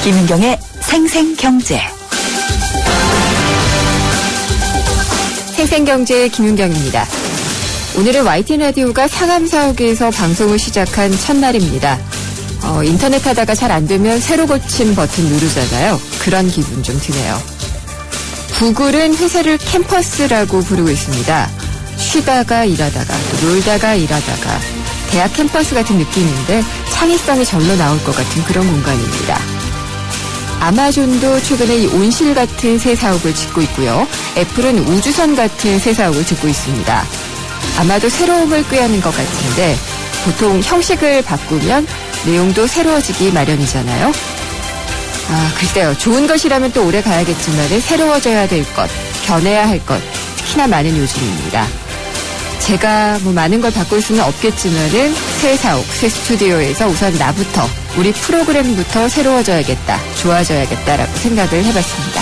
김윤경의 생생경제. 생생경제의 김윤경입니다. 오늘은 YTN 라디오가 상암사옥에서 방송을 시작한 첫날입니다. 인터넷 하다가 잘 안 되면 새로 고침 버튼 누르잖아요. 그런 기분 좀 드네요. 구글은 회사를 캠퍼스라고 부르고 있습니다. 쉬다가 일하다가 또 놀다가 일하다가 대학 캠퍼스 같은 느낌인데 창의성이 절로 나올 것 같은 그런 공간입니다. 아마존도 최근에 이 온실 같은 새 사옥을 짓고 있고요. 애플은 우주선 같은 새 사옥을 짓고 있습니다. 아마도 새로움을 꾀하는 것 같은데 보통 형식을 바꾸면 내용도 새로워지기 마련이잖아요. 글쎄요. 좋은 것이라면 또 오래 가야겠지만 새로워져야 될 것, 변해야 할 것, 특히나 많은 요즘입니다. 제가 많은 걸 바꿀 수는 없겠지만은 새 사옥, 새 스튜디오에서 우선 나부터, 우리 프로그램부터 새로워져야겠다, 좋아져야겠다라고 생각을 해봤습니다.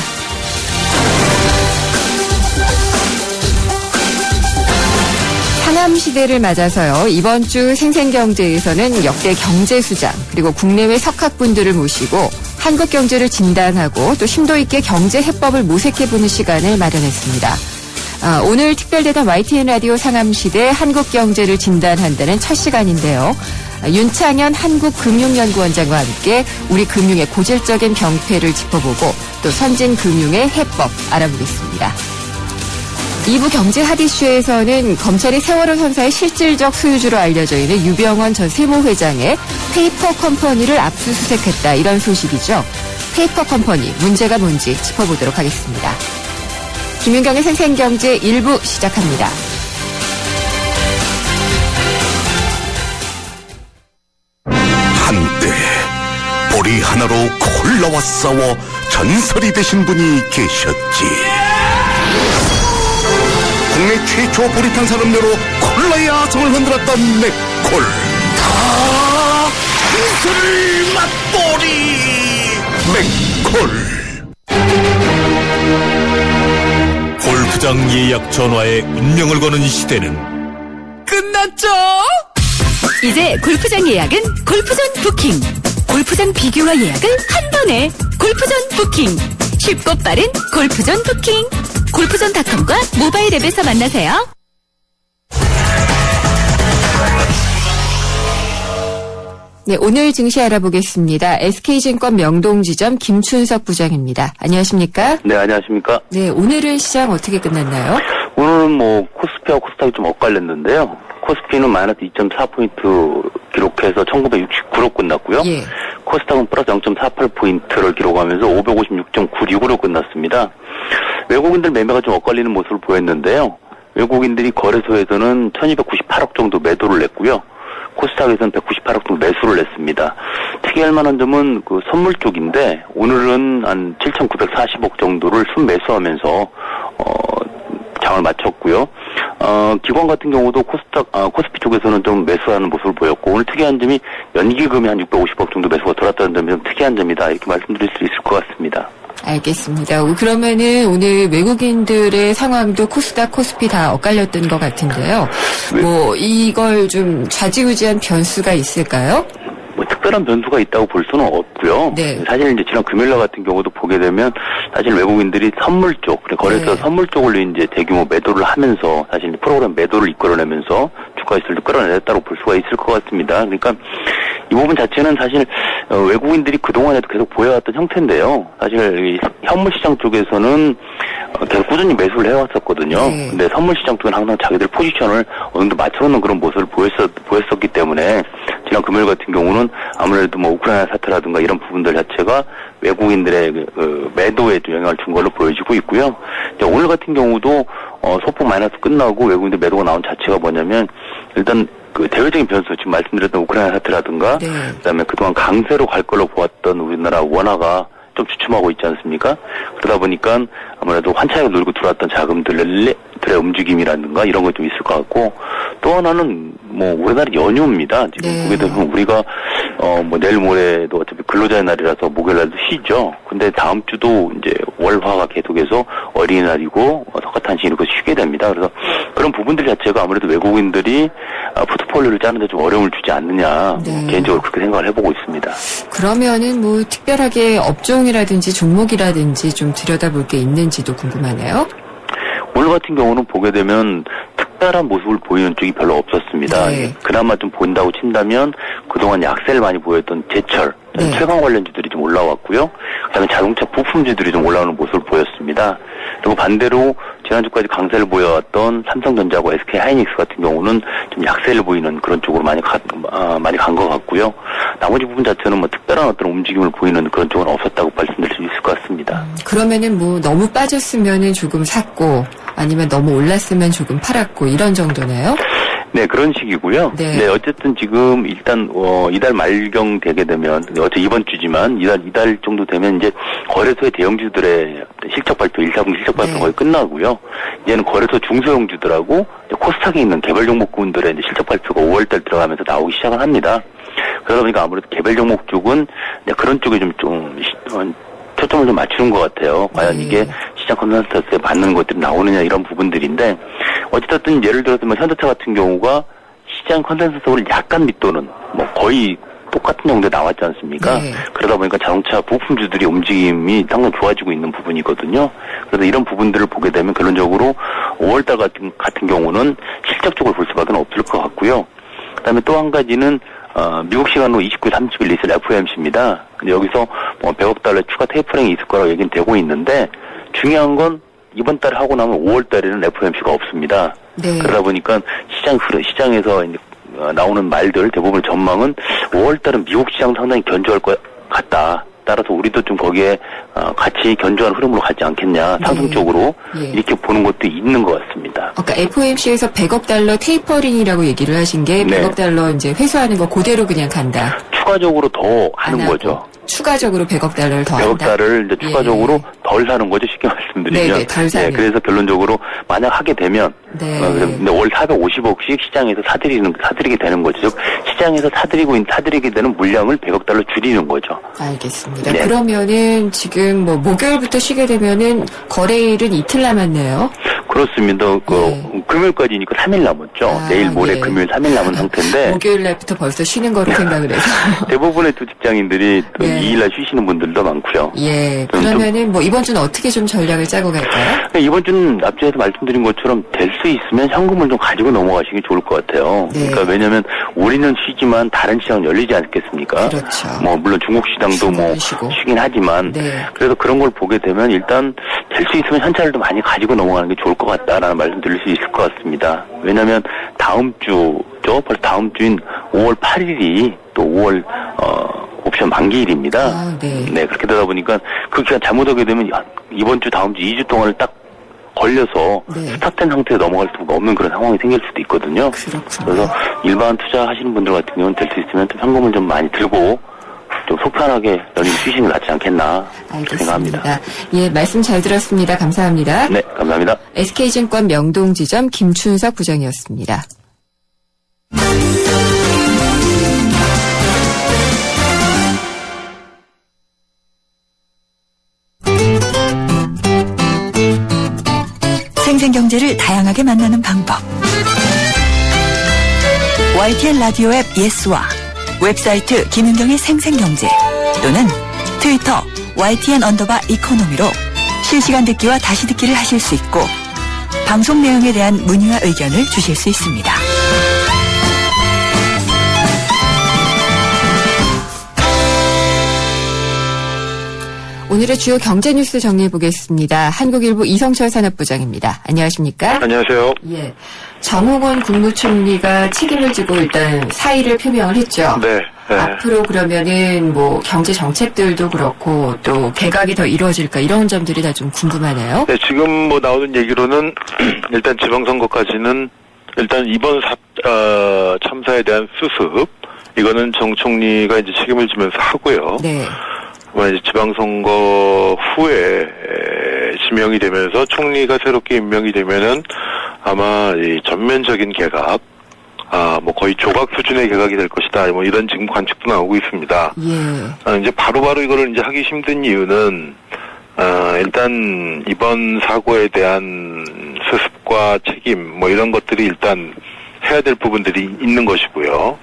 상암시대를 맞아서요. 이번 주 생생경제에서는 역대 경제수장 그리고 국내외 석학분들을 모시고 한국 경제를 진단하고 또 심도 있게 경제 해법을 모색해보는 시간을 마련했습니다. 오늘 특별대담 YTN 라디오 상암시대 한국 경제를 진단한다는 첫 시간인데요. 윤창현 한국금융연구원장과 함께 우리 금융의 고질적인 병폐를 짚어보고 또 선진금융의 해법 알아보겠습니다. 2부 경제 핫이슈에서는 검찰이 세월호 형사의 실질적 소유주로 알려져 있는 유병헌 전 세무회장의 페이퍼 컴퍼니를 압수수색했다. 이런 소식이죠. 페이퍼 컴퍼니 문제가 뭔지 짚어보도록 하겠습니다. 김윤경의 생생경제 1부 시작합니다. 한때 보리 하나로 콜라와 싸워 전설이 되신 분이 계셨지. 국내 최초 보리탄 산업료로 콜라의 아성을 흔들었던 맥콜. 다 이슬 맛보리 맥콜. 골프장 예약 전화에 운명을 거는 시대는 끝났죠? 이제 골프장 예약은 골프전 부킹. 골프장 비교와 예약을 한 번에 골프전 부킹. 쉽고 빠른 골프전 부킹. 골프전.com과 모바일 앱에서 만나세요. 네, 오늘 증시 알아보겠습니다. SK증권 명동지점 김춘석 부장입니다. 안녕하십니까? 네, 안녕하십니까? 네, 오늘은 시장 어떻게 끝났나요? 오늘은 코스피와 코스닥이 좀 엇갈렸는데요. 코스피는 마이너스 2.4포인트 기록해서 1969로 끝났고요. 예. 코스닥은 플러스 0.48포인트를 기록하면서 556.96으로 끝났습니다. 외국인들 매매가 좀 엇갈리는 모습을 보였는데요. 외국인들이 거래소에서는 1298억 정도 매도를 냈고요. 코스닥에서는 198억 정도 매수를 냈습니다. 특이할 만한 점은 그 선물 쪽인데 오늘은 한 7,940억 정도를 순매수하면서 장을 마쳤고요. 기관 같은 경우도 코스피 쪽에서는 좀 매수하는 모습을 보였고 오늘 특이한 점이 연기금이 한 650억 정도 매수가 들어왔다는 점이 좀 특이한 점이다. 이렇게 말씀드릴 수 있을 것 같습니다. 알겠습니다. 그러면은 오늘 외국인들의 상황도 코스닥, 코스피 다 엇갈렸던 것 같은데요. 이걸 좀 좌지우지한 변수가 있을까요? 특별한 변수가 있다고 볼 수는 없고요. 네. 사실 이제 지난 금요일날 같은 경우도 보게 되면 사실 외국인들이 선물 쪽, 거래소 네. 선물 쪽을 이제 대규모 매도를 하면서 사실 프로그램 매도를 이끌어내면서 주가 지수를 끌어내렸다고 볼 수가 있을 것 같습니다. 그러니까 이 부분 자체는 사실 외국인들이 그동안에도 계속 보여왔던 형태인데요. 사실 이 현물 시장 쪽에서는 계속 꾸준히 매수를 해왔었거든요. 네. 근데 선물 시장 쪽은 항상 자기들 포지션을 어느 정도 맞춰놓는 그런 모습을 보였었기 때문에 지난 금요일 같은 경우는 아무래도 우크라이나 사태라든가 이런 부분들 자체가 외국인들의 매도에 영향을 준 걸로 보여지고 있고요. 오늘 같은 경우도 소폭 마이너스 끝나고 외국인들 매도가 나온 자체가 뭐냐면 일단 그 대외적인 변수 지금 말씀드렸던 우크라이나 사태라든가 네. 그다음에 그동안 강세로 갈 걸로 보았던 우리나라 원화가 좀 주춤하고 있지 않습니까? 그러다 보니까 아무래도 환차익을 놀고 들어왔던 자금들의 움직임이라든가 이런 거 좀 있을 것 같고 또 하나는 우리나라 연휴입니다. 지금 네. 보게 되면 우리가 내일 모레도 어차피 근로자의 날이라서 목요일날도 쉬죠. 근데 다음 주도 이제 월화가 계속해서 어린이날이고 석가탄신일이고 쉬게 됩니다. 그래서 그런 부분들 자체가 아무래도 외국인들이 포트폴리오를 짜는데 좀 어려움을 주지 않느냐. 네. 개인적으로 그렇게 생각을 해보고 있습니다. 그러면은 뭐 특별하게 업종이라든지 종목이라든지 좀 들여다볼 게 있는지도 궁금하네요. 오늘 같은 경우는 보게 되면 특별한 모습을 보이는 쪽이 별로 없었습니다. 네. 그나마 좀 보인다고 친다면 그동안 약세를 많이 보였던 제철, 네. 최강 관련주들이 좀 올라왔고요. 그다음에 자동차 부품주들이 좀 올라오는 모습을 보였습니다. 그리고 반대로 지난주까지 강세를 보여왔던 삼성전자하고 SK하이닉스 같은 경우는 좀 약세를 보이는 그런 쪽으로 많이 간 것 같고요. 나머지 부분 자체는 뭐 특별한 어떤 움직임을 보이는 그런 쪽은 없었다고 말씀드릴 수 있을 것 같습니다. 그러면은 뭐 너무 빠졌으면은 조금 샀고 아니면 너무 올랐으면 조금 팔았고 이런 정도네요. 네, 그런 식이고요. 네. 네, 어쨌든 지금 일단 이달 말경 되게 되면 어째 이번 주지만 이달 정도 되면 이제 거래소의 대형주들의 실적 발표, 1사분 실적 발표 네. 거의 끝나고요. 이제는 거래소 중소형주들하고 코스닥에 있는 개별 종목군들의 이제 실적 발표가 5월달 들어가면서 나오기 시작을 합니다. 그러다 보니까 아무래도 개별 종목 쪽은 이제 그런 쪽에 좀 초점을 좀 맞추는 것 같아요. 과연 네. 이게 시장 컨센서스에 맞는 것들이 나오느냐 이런 부분들인데 어쨌든 예를 들어서 뭐 현대차 같은 경우가 시장 컨센서스를 약간 밑도는 뭐 거의 똑같은 정도에 나왔지 않습니까? 네. 그러다 보니까 자동차 부품주들이 움직임이 상당히 좋아지고 있는 부분이거든요. 그래서 이런 부분들을 보게 되면 결론적으로 5월달 같은 경우는 실적적으로 볼 수밖에 없을 것 같고요. 그다음에 또 한 가지는 미국 시간으로 29일, 30일 있을 FOMC입니다. 근데 여기서 뭐 100억 달러 추가 테이퍼링이 있을 거라고 얘기는 되고 있는데 중요한 건 이번 달에 하고 나면 5월 달에는 FOMC가 없습니다. 네. 그러다 보니까 시장에서 이제 나오는 말들 대부분 전망은 5월 달은 미국 시장 상당히 견조할 것 같다. 따라서 우리도 좀 거기에 같이 견조한 흐름으로 가지 않겠냐. 상승 네. 쪽으로 예. 이렇게 보는 것도 있는 것 같습니다. 아까 FOMC에서 100억 달러 테이퍼링이라고 얘기를 하신 게 네. 100억 달러 이제 회수하는 거 그대로 그냥 간다. 추가적으로 더 하는 안 하고. 거죠. 추가적으로 100억 달러를 더 100억 한다. 달러를 이제 예. 추가적으로 덜 사는 거죠. 쉽게 말씀드리면. 네네, 덜 사는. 그래서 결론적으로 만약 하게 되면 네. 근데 월 450억씩 시장에서 사들이게 되는 거죠. 즉 시장에서 사들이게 되는 물량을 100억 달러 줄이는 거죠. 알겠습니다. 네. 그러면은 지금 뭐 목요일부터 쉬게 되면은 거래일은 이틀 남았네요. 그렇습니다. 네. 금요일까지니까 3일 남았죠. 아, 내일 모레 네. 금요일 3일 남은 상태인데 목요일 날부터 벌써 쉬는 거로 생각을 해서. 대부분의 또 직장인들이 또 네. 2일날 쉬시는 분들도 많고요. 예. 그러면은 뭐 이번 주는 어떻게 좀 전략을 짜고 갈까요? 이번 주는 앞전에서 말씀드린 것처럼 될 수 있으면 현금을 좀 가지고 넘어가시기 좋을 것 같아요. 네. 그러니까 왜냐하면 우리는 쉬지만 다른 시장은 열리지 않겠습니까? 그렇죠. 뭐 물론 중국 시장도 뭐 쉬고. 쉬긴 하지만 네. 그래서 그런 걸 보게 되면 일단 될 수 있으면 현찰을 좀 많이 가지고 넘어가는 게 좋을 것 같다라는 말씀 드릴 수 있을 것 같습니다. 왜냐하면 다음 주죠. 벌써 다음 주인 5월 8일이 또 5월 옵션 만기일입니다. 아, 네. 그렇게 되다 보니까 그 기간 잘못하게 되면 이번 주 다음 주 2주 동안을 딱 걸려서 네. 스탑된 상태에 넘어갈 수가 없는 그런 상황이 생길 수도 있거든요. 그렇군요. 그래서 일반 투자하시는 분들 같은 경우는 될 수 있으면 좀 현금을 좀 많이 들고 좀 속편하게 연휴 쉬시는 게 낫지 않겠나 생각합니다. 알겠습니다. 예, 말씀 잘 들었습니다. 감사합니다. 네, 감사합니다. SK증권 명동지점 김춘석 부장이었습니다. 생생경제를 다양하게 만나는 방법. YTN 라디오 앱 예스와 웹사이트 김은경의 생생경제 또는 트위터 YTN_이코노미로 실시간 듣기와 다시 듣기를 하실 수 있고 방송 내용에 대한 문의와 의견을 주실 수 있습니다. 오늘의 주요 경제 뉴스 정리해 보겠습니다. 한국일보 이성철 산업부장입니다. 안녕하십니까? 안녕하세요. 예. 정홍원 국무총리가 책임을 지고 일단 사의를 표명을 했죠. 네. 앞으로 그러면은 뭐 경제 정책들도 그렇고 또 개각이 더 이루어질까 이런 점들이 다 좀 궁금하네요. 네, 지금 뭐 나오는 얘기로는 일단 지방선거까지는 일단 이번 참사에 대한 수습 이거는 정 총리가 이제 책임을 지면서 하고요. 네. 이제 지방선거 후에 지명이 되면서 총리가 새롭게 임명이 되면은 아마 이 전면적인 개각, 뭐 거의 조각 수준의 개각이 될 것이다. 뭐 이런 지금 관측도 나오고 있습니다. 예. 이제 바로바로 이거를 이제 하기 힘든 이유는 일단 이번 사고에 대한 수습과 책임 뭐 이런 것들이 일단 해야 될 부분들이 있는 것이고요.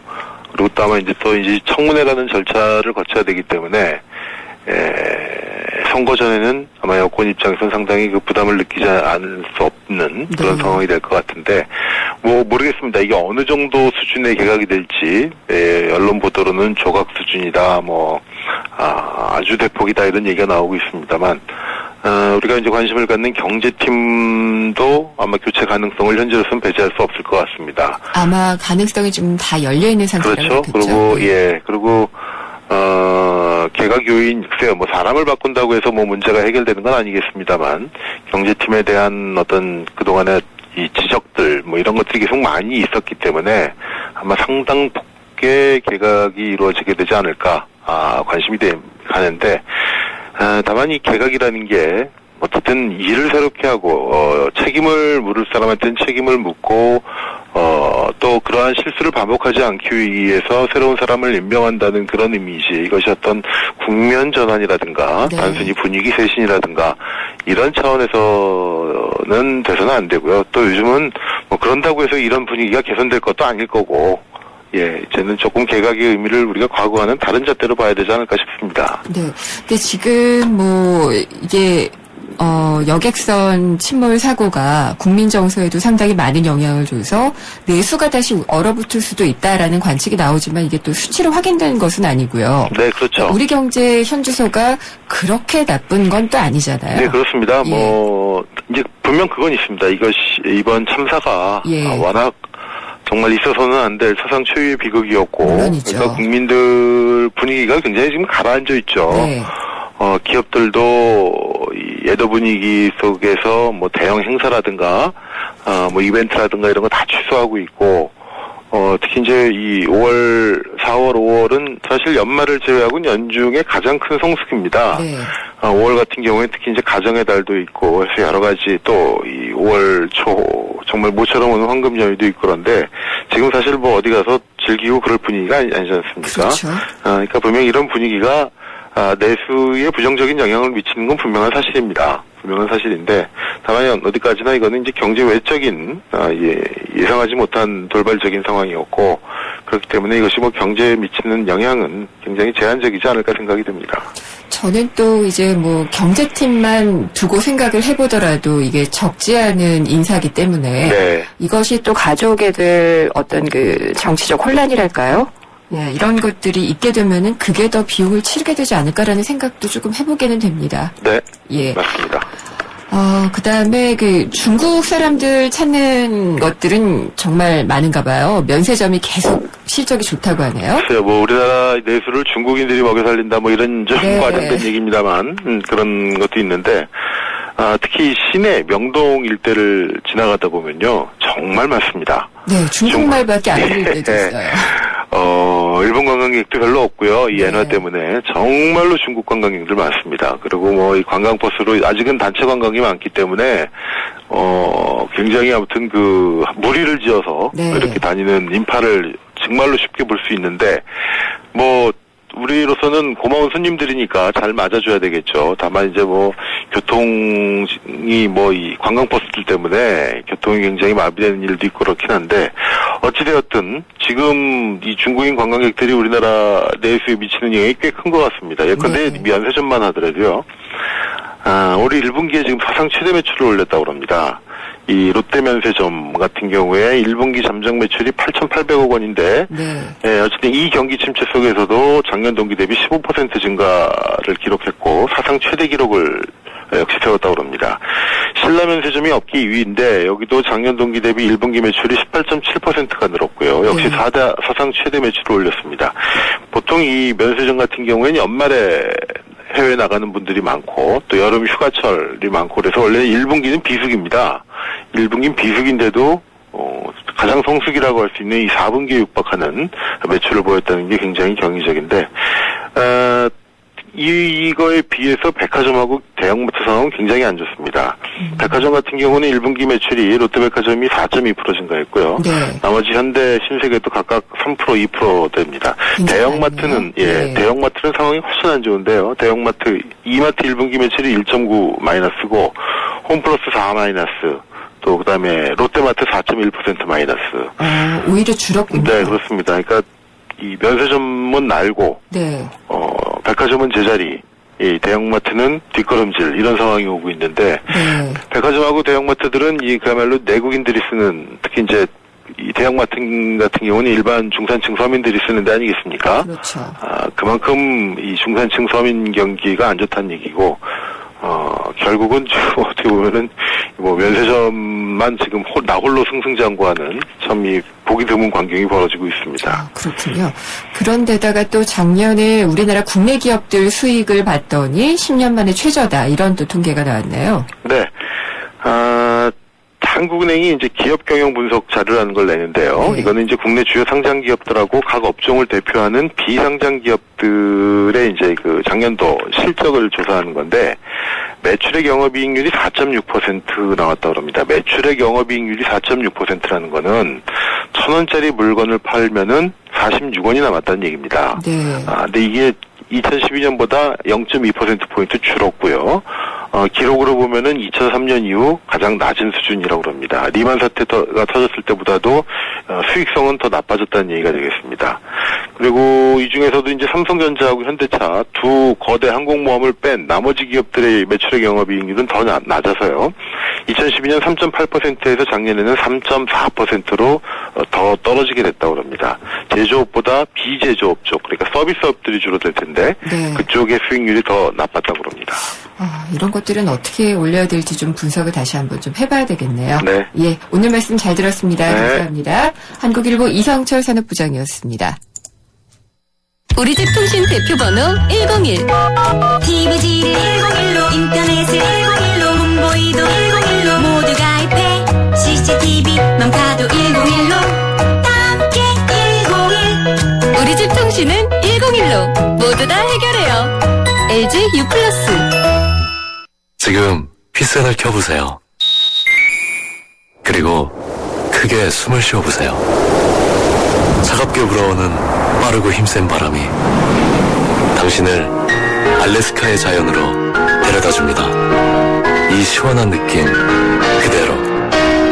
그리고 또 아마 이제 청문회라는 절차를 거쳐야 되기 때문에 선거 전에는 아마 여권 입장에서는 상당히 그 부담을 느끼지 않을 수 없는 그런 상황이 될 것 같은데, 뭐 모르겠습니다. 이게 어느 정도 수준의 개각이 될지, 언론 보도로는 조각 수준이다, 아주 대폭이다 이런 얘기가 나오고 있습니다만, 우리가 이제 관심을 갖는 경제팀도 아마 교체 가능성을 현재로서는 배제할 수 없을 것 같습니다. 아마 가능성이 좀 다 열려 있는 상태라고 그렇죠. 그리고 개각 요인, 글쎄요, 사람을 바꾼다고 해서 문제가 해결되는 건 아니겠습니다만, 경제팀에 대한 어떤 그동안의 이 지적들, 이런 것들이 계속 많이 있었기 때문에 아마 상당 폭의 개각이 이루어지게 되지 않을까, 관심이 가는데, 다만 이 개각이라는 게, 어쨌든 일을 새롭게 하고, 책임을 물을 사람한테는 책임을 묻고, 또 그러한 실수를 반복하지 않기 위해서 새로운 사람을 임명한다는 그런 이미지, 이것이 어떤 국면 전환이라든가, 네. 단순히 분위기 쇄신이라든가, 이런 차원에서는 돼서는 안 되고요. 또 요즘은 그런다고 해서 이런 분위기가 개선될 것도 아닐 거고, 이제는 조금 개각의 의미를 우리가 과거와는 다른 잣대로 봐야 되지 않을까 싶습니다. 네. 근데 지금 이게 여객선 침몰 사고가 국민 정서에도 상당히 많은 영향을 줘서 내수가 다시 얼어붙을 수도 있다라는 관측이 나오지만 이게 또 수치로 확인된 것은 아니고요. 네, 그렇죠. 우리 경제 현주소가 그렇게 나쁜 건 또 아니잖아요. 네, 그렇습니다. 예. 이제 분명 그건 있습니다. 이번 참사가 워낙 정말 있어서는 안 될 사상 초유의 비극이었고, 물론이죠. 그러니까 국민들 분위기가 굉장히 지금 가라앉아 있죠. 네. 기업들도 이 애도 분위기 속에서 대형 행사라든가, 이벤트라든가 이런 거 다 취소하고 있고, 특히 이제 이 4월, 5월은 사실 연말을 제외하고는 연중에 가장 큰 성수기입니다. 네. 5월 같은 경우에 특히 이제 가정의 달도 있고 해서 여러 가지 또 이 5월 초 정말 모처럼 오는 황금 연휴도 있고 그런데 지금 사실 어디 가서 즐기고 그럴 분위기가 아니지 않습니까? 그렇죠. 그러니까 분명히 이런 분위기가 내수에 부정적인 영향을 미치는 건 분명한 사실입니다. 분명한 사실인데 다만 어디까지나 이거는 이제 경제 외적인 예상하지 못한 돌발적인 상황이었고 그렇기 때문에 이것이 경제에 미치는 영향은 굉장히 제한적이지 않을까 생각이 듭니다. 저는 또 이제 경제팀만 두고 생각을 해보더라도 이게 적지 않은 인사기 때문에 네. 이것이 또 가져오게 될 어떤 그 정치적 혼란이랄까요? 이런 것들이 있게 되면은 그게 더 비용을 치르게 되지 않을까라는 생각도 조금 해보게는 됩니다. 네. 예. 맞습니다. 그 다음에 중국 사람들 찾는 것들은 정말 많은가 봐요. 면세점이 계속 실적이 좋다고 하네요. 글쎄요, 우리나라 내수를 중국인들이 먹여 살린다 이런 좀 네. 과장된 얘기입니다만, 그런 것도 있는데, 특히 시내 명동 일대를 지나가다 보면요, 정말 많습니다. 네, 중국말밖에 안 들릴 때도 있어요. 일본 관광객도 별로 없고요. 이 네. 엔화 때문에 정말로 중국 관광객들 많습니다. 그리고 이 관광버스로 아직은 단체 관광이 많기 때문에 굉장히 아무튼 무리를 지어서 네. 이렇게 다니는 인파를 정말로 쉽게 볼 수 있는데 우리로서는 고마운 손님들이니까 잘 맞아줘야 되겠죠. 다만 이제 교통이 이 관광버스들 때문에 교통이 굉장히 마비되는 일도 있고 그렇긴 한데 어찌되었든 지금 이 중국인 관광객들이 우리나라 내수에 미치는 영향이 꽤 큰 것 같습니다. 예컨대 네. 면세점만 하더라도요. 올해 1분기에 지금 사상 최대 매출을 올렸다고 합니다. 이 롯데 면세점 같은 경우에 1분기 잠정 매출이 8,800억 원인데 어쨌든 이 경기 침체 속에서도 작년 동기 대비 15% 증가를 기록했고 사상 최대 기록을 역시 세웠다고 합니다. 신라 면세점이 업계 2위인데 여기도 작년 동기 대비 1분기 매출이 18.7%가 늘었고요. 역시 사상 최대 매출을 올렸습니다. 보통 이 면세점 같은 경우에는 연말에 해외 나가는 분들이 많고 또 여름 휴가철이 많고 그래서 원래 1분기는 비수기입니다. 1분기는 비수기인데도 가장 성수기라고 할 수 있는 이 4분기에 육박하는 매출을 보였다는 게 굉장히 경이적인데 이거에 비해서 백화점하고 대형마트 상황은 굉장히 안 좋습니다. 백화점 같은 경우는 1분기 매출이 롯데백화점이 4.2% 증가했고요. 네. 나머지 현대, 신세계도 각각 3%, 2% 됩니다. 대형마트는 네. 대형마트는 상황이 훨씬 안 좋은데요. 대형마트, 이마트 1분기 매출이 1.9 마이너스고 홈플러스 4 마이너스, 또 그다음에 롯데마트 4.1% 마이너스. 오히려 줄었군요. 네, 그렇습니다. 그러니까 이 면세점은 날고 네. 백화점은 제자리, 이 대형마트는 뒷걸음질 이런 상황이 오고 있는데 네. 백화점하고 대형마트들은 이 그야말로 내국인들이 쓰는 특히 이제 이 대형마트 같은 경우는 일반 중산층 서민들이 쓰는 데 아니겠습니까? 그렇죠. 그만큼 이 중산층 서민 경기가 안 좋다는 얘기고 결국은 어떻게 보면은 뭐 면세점만 지금 나홀로 승승장구하는 참 이 보기 드문 광경이 벌어지고 있습니다. 그렇군요. 그런데다가 또 작년에 우리나라 국내 기업들 수익을 봤더니 10년 만에 최저다 이런 또 통계가 나왔네요. 네. 한국은행이 이제 기업 경영 분석 자료라는 걸 내는데요. 네. 이거는 이제 국내 주요 상장 기업들하고 각 업종을 대표하는 비상장 기업들의 이제 그 작년도 실적을 조사하는 건데 매출액 영업이익률이 4.6% 나왔다고 합니다. 매출액 영업이익률이 4.6%라는 거는 1,000원짜리 물건을 팔면은 46원이 남았다는 얘기입니다. 네. 근데 이게 2012년보다 0.2%포인트 줄었고요. 기록으로 보면은 2003년 이후 가장 낮은 수준이라고 합니다. 리만 사태가 터졌을 때보다도 수익성은 더 나빠졌다는 얘기가 되겠습니다. 그리고 이 중에서도 이제 삼성전자하고 현대차 두 거대 항공모함을 뺀 나머지 기업들의 매출액 영업이익률은 더 낮아서요. 2012년 3.8%에서 작년에는 3.4%로 더 떨어지게 됐다고 합니다. 제조업보다 비제조업 쪽, 그러니까 서비스업들이 주로 될 텐데 네. 그쪽의 수익률이 더 나빴다고 합니다. 이런 것들은 어떻게 올려야 될지 좀 분석을 다시 한번 좀 해봐야 되겠네요. 네. 예, 오늘 말씀 잘 들었습니다. 네. 감사합니다. 한국일보 이성철 산업부장이었습니다. 우리 집 통신 대표 번호 101. TV지를 101로 인터넷을 101로 문보이도 101로 모두 가입해 CCTV만 봐도 101로 함께 101. 우리 집 통신은 101로 모두 다 해결해요. LG U+. 지금 휘센을 켜보세요. 그리고 크게 숨을 쉬어보세요. 차갑게 불어오는 빠르고 힘센 바람이 당신을 알래스카의 자연으로 데려다줍니다. 이 시원한 느낌 그대로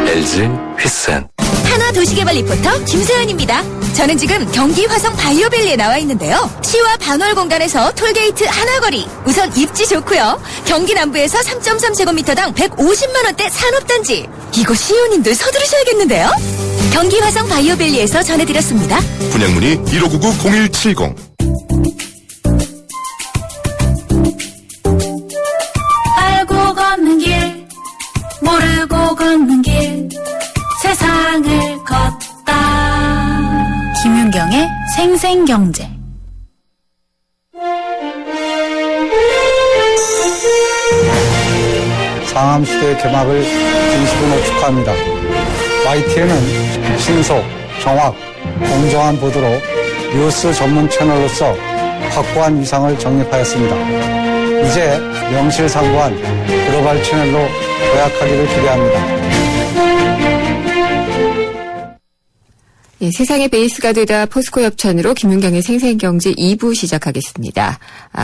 LG 휘센. 한화도시개발 리포터 김세연입니다. 저는 지금 경기 화성 바이오밸리에 나와 있는데요. 시와 반월 공간에서 톨게이트 하나거리. 우선 입지 좋고요. 경기 남부에서 3.3제곱미터당 150만 원대 산업단지. 이거 시의원님들 서두르셔야겠는데요. 경기 화성 바이오밸리에서 전해드렸습니다. 분양문의 1599-0170. 알고 걷는 길, 모르고 걷는 길, 세상을 걷다. 김윤경의 생생경제. 상암시대의 개막을 진심으로 축하합니다. YTN은 신속, 정확, 공정한 보도로 뉴스 전문 채널로서 확고한 위상을 정립하였습니다. 이제 명실상부한 글로벌 채널로 도약하기를 기대합니다. 예, 세상의 베이스가 되다 포스코 협찬으로 김윤경의 생생경제 2부 시작하겠습니다.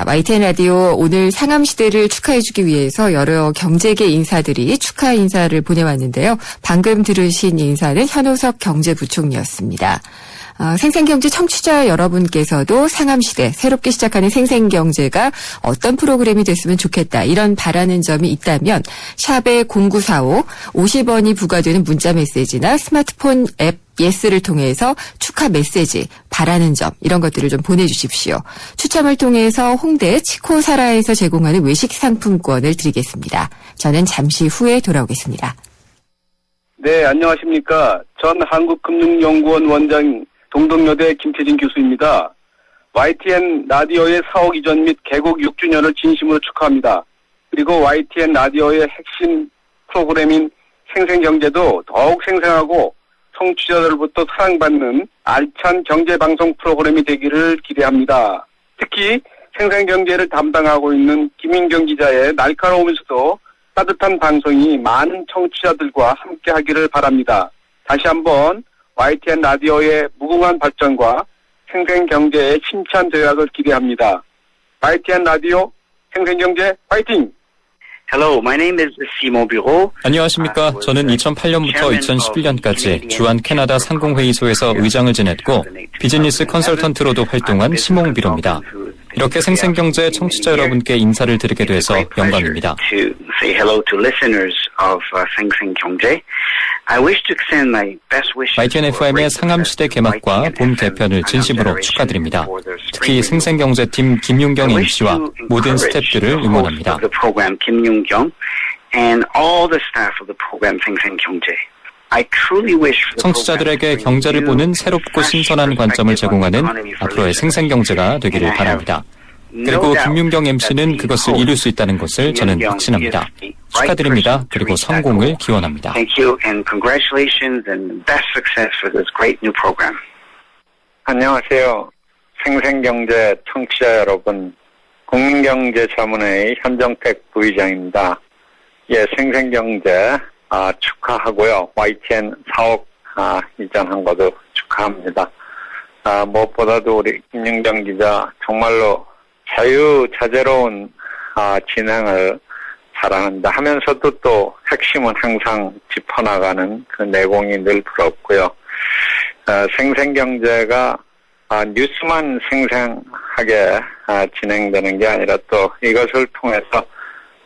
YTN 라디오 오늘 상암시대를 축하해주기 위해서 여러 경제계 인사들이 축하 인사를 보내왔는데요. 방금 들으신 인사는 현호석 경제부총리였습니다. 생생경제 청취자 여러분께서도 상암시대 새롭게 시작하는 생생경제가 어떤 프로그램이 됐으면 좋겠다 이런 바라는 점이 있다면 샵에 0945 50원이 부과되는 문자메시지나 스마트폰 앱 예스를 통해서 축하 메시지, 바라는 점 이런 것들을 좀 보내주십시오. 추첨을 통해서 홍대 치코사라에서 제공하는 외식 상품권을 드리겠습니다. 저는 잠시 후에 돌아오겠습니다. 네, 안녕하십니까. 전 한국금융연구원 원장 동덕여대 김태진 교수입니다. YTN 라디오의 사옥 이전 및 개국 6주년을 진심으로 축하합니다. 그리고 YTN 라디오의 핵심 프로그램인 생생경제도 더욱 생생하고 청취자들로부터 사랑받는 알찬 경제방송 프로그램이 되기를 기대합니다. 특히 생생경제를 담당하고 있는 김윤경 기자의 날카로우면서도 따뜻한 방송이 많은 청취자들과 함께하기를 바랍니다. 다시 한번 YTN 라디오의 무궁한 발전과 생생경제의 힘찬 도약을 기대합니다. YTN 라디오 생생경제 파이팅! Hello, my name is Simon Bureau. 안녕하십니까. 저는 2008년부터 2011년까지 주한 캐나다 상공회의소에서 의장을 지냈고 비즈니스 컨설턴트로도 활동한 시몽비로입니다. 이렇게 생생경제 청취자 여러분께 인사를 드리게 돼서 영광입니다. YTN FM의 상암시대 개막과 본 개편을 진심으로 축하드립니다. 특히 생생경제팀 김윤경 MC와 모든 스태프들을 응원합니다. 청취자들에게 경제를 보는 새롭고 신선한 관점을 제공하는 앞으로의 생생경제가 되기를 바랍니다. 그리고 김윤경 MC는 그것을 이룰 수 있다는 것을 저는 확신합니다. 축하드립니다. 그리고 성공을 기원합니다. 안녕하세요. 생생경제 청취자 여러분, 국민경제자문회의 현정택 부의장입니다. 예, 생생경제 축하하고요. YTN 4억 이전한 것도 축하합니다. 무엇보다도 우리 김윤경 기자 정말로 자유자재로운 진행을 잘하는다 하면서도 또 핵심은 항상 짚어나가는 그 내공이 늘 부럽고요. 생생경제가 뉴스만 생생하게 진행되는 게 아니라 또 이것을 통해서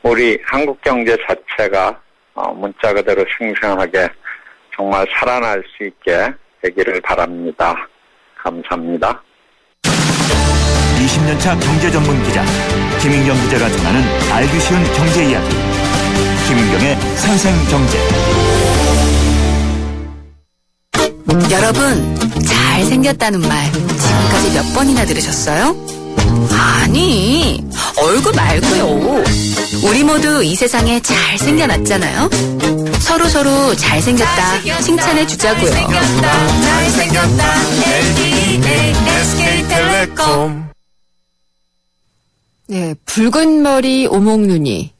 우리 한국 경제 자체가 문자 그대로 생생하게 정말 살아날 수 있게 되기를 바랍니다. 감사합니다. 20년차 경제 전문 기자 김윤경 기자가 전하는 알기 쉬운 경제 이야기. 김윤경의 생생경제. 여러분, 잘생겼다는 말 지금까지 몇 번이나 들으셨어요? 아니, 얼굴 말고요. 우리 모두 이 세상에 잘생겨났잖아요. 서로 잘생겼다 칭찬해 주자고요. 잘생겼다 LDA SK텔레콤. 네, 붉은 머리 오목눈이,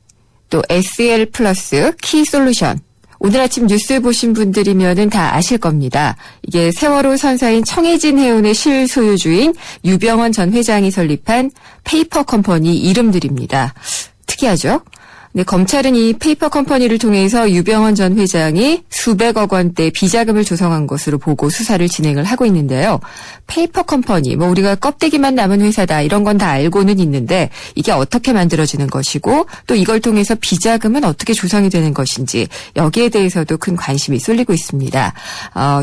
또 SL 플러스 키솔루션. 오늘 아침 뉴스 보신 분들이면은 다 아실 겁니다. 이게 세월호 선사인 청해진 해운의 실소유주인 유병원 전 회장이 설립한 페이퍼 컴퍼니 이름들입니다. 특이하죠? 네, 검찰은 이 페이퍼 컴퍼니를 통해서 유병원 전 회장이 수백억 원대 비자금을 조성한 것으로 보고 수사를 진행을 하고 있는데요. 페이퍼 컴퍼니, 우리가 껍데기만 남은 회사다 이런 건 다 알고는 있는데 이게 어떻게 만들어지는 것이고 또 이걸 통해서 비자금은 어떻게 조성이 되는 것인지 여기에 대해서도 큰 관심이 쏠리고 있습니다.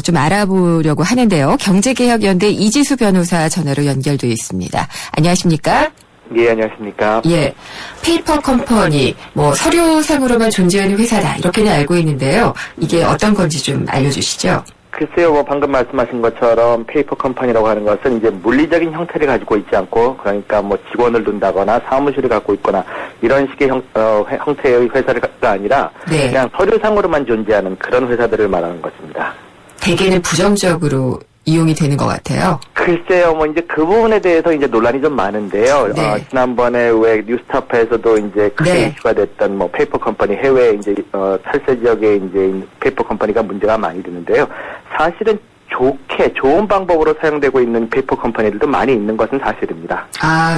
좀 알아보려고 하는데요. 경제개혁연대 이지수 변호사 전화로 연결되어 있습니다. 안녕하십니까? 예, 안녕하십니까. 예. 페이퍼 컴퍼니, 서류상으로만 존재하는 회사다. 이렇게는 알고 있는데요. 이게 어떤 건지 좀 알려주시죠. 글쎄요, 방금 말씀하신 것처럼 페이퍼 컴퍼니라고 하는 것은 이제 물리적인 형태를 가지고 있지 않고, 그러니까 직원을 둔다거나 사무실을 갖고 있거나 이런 식의 형태의 회사가 아니라 네. 그냥 서류상으로만 존재하는 그런 회사들을 말하는 것입니다. 대개는 부정적으로 이용이 되는 것 같아요. 글쎄요, 이제 그 부분에 대해서 이제 논란이 좀 많은데요. 네. 지난번에 왜 뉴스타파에서도 이제 크게 이슈가 됐던 페이퍼 컴퍼니 해외 이제 탈세 지역에 이제 페이퍼 컴퍼니가 문제가 많이 되는데요. 사실은 좋은 방법으로 사용되고 있는 페이퍼 컴퍼니들도 많이 있는 것은 사실입니다.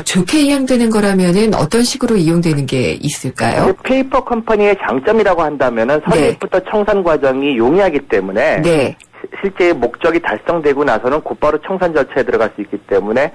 좋게 이용되는 거라면은 어떤 식으로 이용되는 게 있을까요? 페이퍼 컴퍼니의 장점이라고 한다면은 설립부터 청산 과정이 용이하기 때문에 네. 실제 목적이 달성되고 나서는 곧바로 청산 절차에 들어갈 수 있기 때문에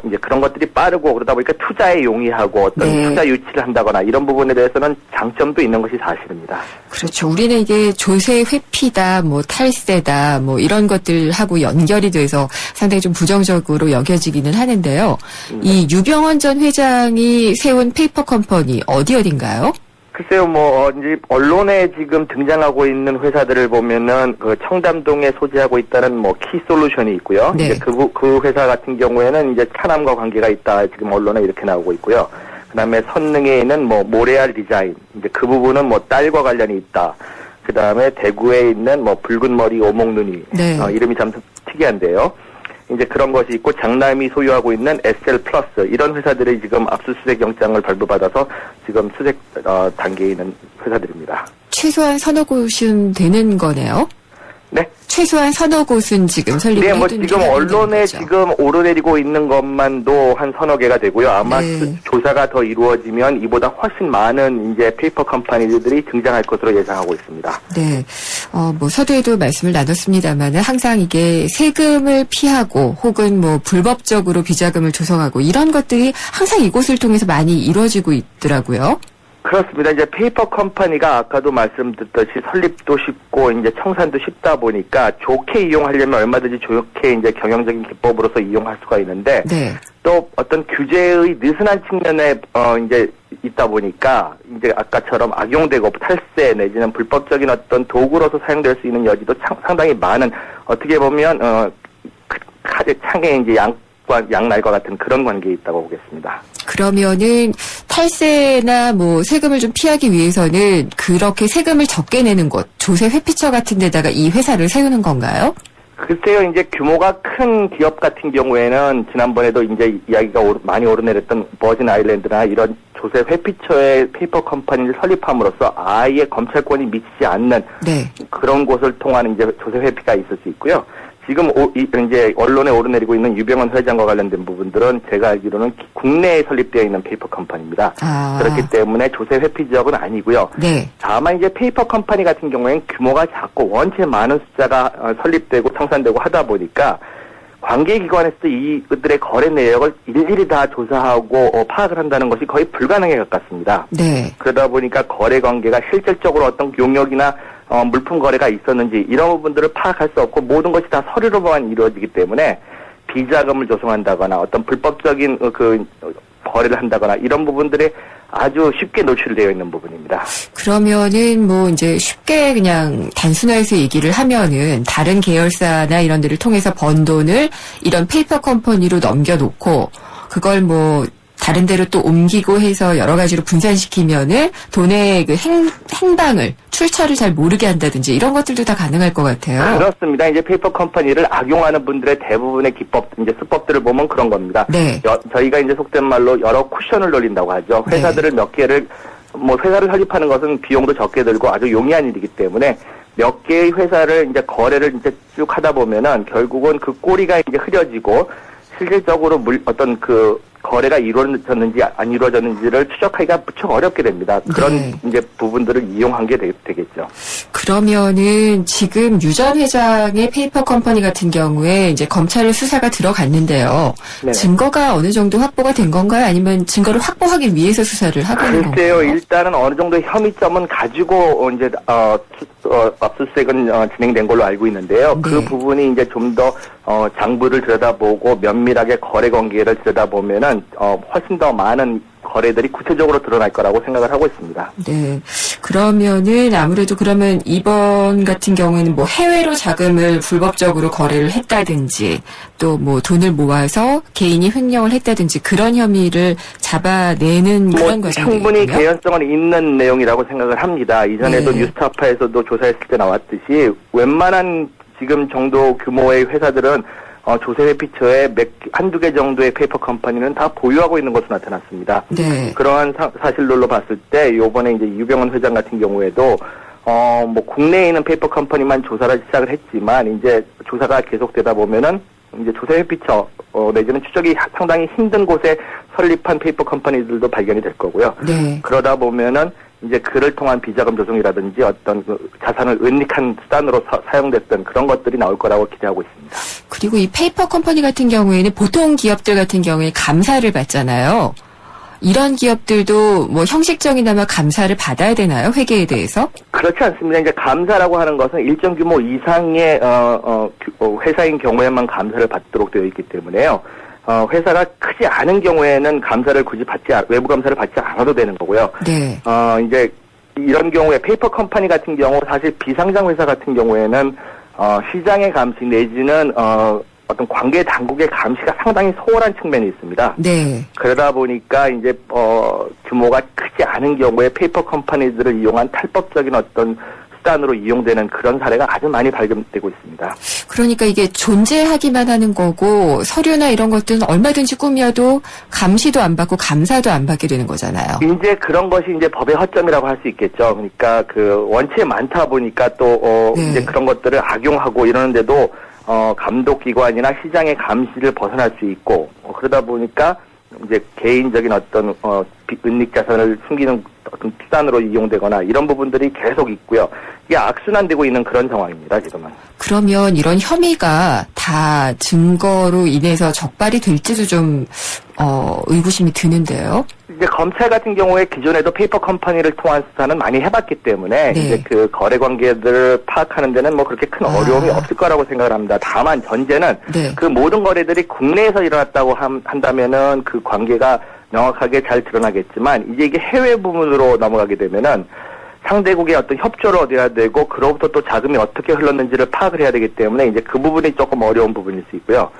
이제 그런 것들이 빠르고 그러다 보니까 투자에 용이하고 어떤 투자 유치를 한다거나 이런 부분에 대해서는 장점도 있는 것이 사실입니다. 그렇죠. 우리는 이게 조세 회피다, 탈세다, 이런 것들하고 연결이 돼서 상당히 좀 부정적으로 여겨지기는 하는데요. 이 유병원 전 회장이 세운 페이퍼 컴퍼니 어딘가요? 글쎄요, 이제 언론에 지금 등장하고 있는 회사들을 보면은 그 청담동에 소재하고 있다는 키솔루션이 있고요. 네. 이제 그 회사 같은 경우에는 이제 차남과 관계가 있다. 지금 언론에 이렇게 나오고 있고요. 그다음에 선능에 있는 모레알 디자인. 이제 그 부분은 딸과 관련이 있다. 그다음에 대구에 있는 붉은 머리 오목눈이. 네. 이름이 참 특이한데요. 이제 그런 것이 있고 장남이 소유하고 있는 SL 플러스 이런 회사들이 지금 압수수색 영장을 발부받아서 지금 수색 단계에 있는 회사들입니다. 최소한 서너 곳은 되는 거네요. 네. 최소한 서너 곳은 지금 설립을 네, 뭐 해둔 지금 게 언론에 거죠. 지금 오르내리고 있는 것만도 한 서너 개가 되고요. 아마 조사가 더 이루어지면 이보다 훨씬 많은 이제 페이퍼 컴퍼니들이 등장할 것으로 예상하고 있습니다. 네. 뭐 서두에도 말씀을 나눴습니다만은 항상 이게 세금을 피하고 혹은 뭐 불법적으로 비자금을 조성하고 이런 것들이 항상 이곳을 통해서 많이 이루어지고 있더라고요. 그렇습니다. 이제 페이퍼 컴퍼니가 아까도 말씀드렸듯이 설립도 쉽고 이제 청산도 쉽다 보니까 좋게 이용하려면 얼마든지 좋게 이제 경영적인 기법으로서 이용할 수가 있는데 네. 또 어떤 규제의 느슨한 측면에 이제 있다 보니까 이제 아까처럼 악용되고 탈세 내지는 불법적인 어떤 도구로서 사용될 수 있는 여지도 상당히 많은 어떻게 보면 창의 이제 양날과 같은 그런 관계에 있다고 보겠습니다. 그러면은 탈세나 뭐 세금을 좀 피하기 위해서는 그렇게 세금을 적게 내는 곳, 조세 회피처 같은 데다가 이 회사를 세우는 건가요? 글쎄요, 이제 규모가 큰 기업 같은 경우에는 지난번에도 이제 이야기가 많이 오르내렸던 버진 아일랜드나 이런 조세 회피처의 페이퍼 컴퍼니를 설립함으로써 아예 검찰권이 미치지 않는 그런 곳을 통한 이제 조세 회피가 있을 수 있고요. 지금 이제 언론에 오르내리고 있는 유병헌 회장과 관련된 부분들은 제가 알기로는 국내에 설립되어 있는 페이퍼 컴퍼니입니다. 그렇기 때문에 조세 회피 지역은 아니고요. 네. 다만 이제 페이퍼 컴퍼니 같은 경우에는 규모가 작고 원체 많은 숫자가 설립되고 청산되고 하다 보니까 관계기관에서도 이들의 거래 내역을 일일이 다 조사하고 파악을 한다는 것이 거의 불가능에 가깝습니다. 네. 그러다 보니까 거래 관계가 실질적으로 어떤 용역이나 물품 거래가 있었는지 이런 부분들을 파악할 수 없고 모든 것이 다 서류로만 이루어지기 때문에 비자금을 조성한다거나 어떤 불법적인 거래를 한다거나 이런 부분들이 아주 쉽게 노출되어 있는 부분입니다. 그러면은 뭐 이제 쉽게 그냥 단순화해서 얘기를 하면은 다른 계열사나 이런 데를 통해서 번 돈을 이런 페이퍼 컴퍼니로 넘겨놓고 그걸 뭐 다른 데로 또 옮기고 해서 여러 가지로 분산시키면은 돈의 그 행방을 출처를 잘 모르게 한다든지 이런 것들도 다 가능할 것 같아요. 그렇습니다. 이제 페이퍼 컴퍼니를 악용하는 분들의 대부분의 기법, 이제 수법들을 보면 그런 겁니다. 네. 저희가 이제 속된 말로 여러 쿠션을 돌린다고 하죠. 회사들을 몇 개를 회사를 설립하는 것은 비용도 적게 들고 아주 용이한 일이기 때문에 몇 개의 회사를 이제 거래를 이제 쭉 하다 보면은 결국은 그 꼬리가 이제 흐려지고 실질적으로 어떤 거래가 이루어졌는지 안 이루어졌는지를 추적하기가 무척 어렵게 됩니다. 그런 이제 부분들을 이용한 게 되겠죠. 그러면은 지금 유 전 회장의 페이퍼 컴퍼니 같은 경우에 이제 검찰의 수사가 들어갔는데요. 네네. 증거가 어느 정도 확보가 된 건가요? 아니면 증거를 확보하기 위해서 수사를 하고 있는 건가요? 글쎄요, 일단은 어느 정도 혐의점은 가지고 이제 압수수색은 진행된 걸로 알고 있는데요. 그 부분이 이제 좀 더 장부를 들여다보고 면밀하게 거래 관계를 들여다보면은 훨씬 더 많은 거래들이 구체적으로 드러날 거라고 생각을 하고 있습니다. 네. 그러면은 아무래도 그러면 이번 같은 경우에는 뭐 해외로 자금을 불법적으로 거래를 했다든지 또 뭐 돈을 모아서 개인이 횡령을 했다든지 그런 혐의를 잡아내는 그런 과정이군요. 충분히 개연성은 있는 내용이라고 생각을 합니다. 이전에도 뉴스타파에서도 조사했을 때 나왔듯이 웬만한 지금 정도 규모의 회사들은 조세 회피처에 한두 개 정도의 페이퍼 컴퍼니는 다 보유하고 있는 것으로 나타났습니다. 네. 그러한 사실들로 봤을 때 요번에 이제 유병헌 회장 같은 경우에도 국내에 있는 페이퍼 컴퍼니만 조사를 시작을 했지만 이제 조사가 계속되다 보면은 이제 조세 회피처 내지는 추적이 상당히 힘든 곳에 설립한 페이퍼 컴퍼니들도 발견이 될 거고요. 네. 그러다 보면은 이제 그를 통한 비자금 조성이라든지 어떤 자산을 은닉한 수단으로 사용됐던 그런 것들이 나올 거라고 기대하고 있습니다. 그리고 이 페이퍼 컴퍼니 같은 경우에는 보통 기업들 같은 경우에 감사를 받잖아요. 이런 기업들도 뭐 형식적이나마 감사를 받아야 되나요? 회계에 대해서? 그렇지 않습니다. 이제 감사라고 하는 것은 일정 규모 이상의 회사인 경우에만 감사를 받도록 되어 있기 때문에요. 회사가 크지 않은 경우에는 감사를 굳이 외부 감사를 받지 않아도 되는 거고요. 네. 이제 이런 경우에 페이퍼 컴퍼니 같은 경우 사실 비상장 회사 같은 경우에는 시장의 감시 내지는 어떤 관계 당국의 감시가 상당히 소홀한 측면이 있습니다. 네. 그러다 보니까 이제 규모가 크지 않은 경우에 페이퍼 컴퍼니들을 이용한 탈법적인 어떤 수단으로 이용되는 그런 사례가 아주 많이 발견되고 있습니다. 그러니까 이게 존재하기만 하는 거고 서류나 이런 것들은 얼마든지 꾸며도 감시도 안 받고 감사도 안 받게 되는 거잖아요. 이제 그런 것이 이제 법의 허점이라고 할 수 있겠죠. 그러니까 그 원체 많다 보니까 또 이제 그런 것들을 악용하고 이러는데도 감독기관이나 시장의 감시를 벗어날 수 있고 그러다 보니까 이제 개인적인 어떤 은닉 자산을 숨기는 어떤 수단으로 이용되거나 이런 부분들이 계속 있고요. 이게 악순환되고 있는 그런 상황입니다, 지금은. 그러면 이런 혐의가 다 증거로 인해서 적발이 될지도 좀 의구심이 드는데요. 이제 검찰 같은 경우에 기존에도 페이퍼 컴퍼니를 통한 수사는 많이 해봤기 때문에 이제 그 거래 관계들을 파악하는 데는 뭐 그렇게 큰 어려움이 없을 거라고 생각을 합니다. 다만 전제는 그 모든 거래들이 국내에서 일어났다고 한다면은 그 관계가 명확하게 잘 드러나겠지만 이제 이게 해외 부문으로 넘어가게 되면은 상대국의 어떤 협조를 얻어야 되고 그로부터 또 자금이 어떻게 흘렀는지를 파악을 해야 되기 때문에 이제 그 부분이 조금 어려운 부분일 수 있고요.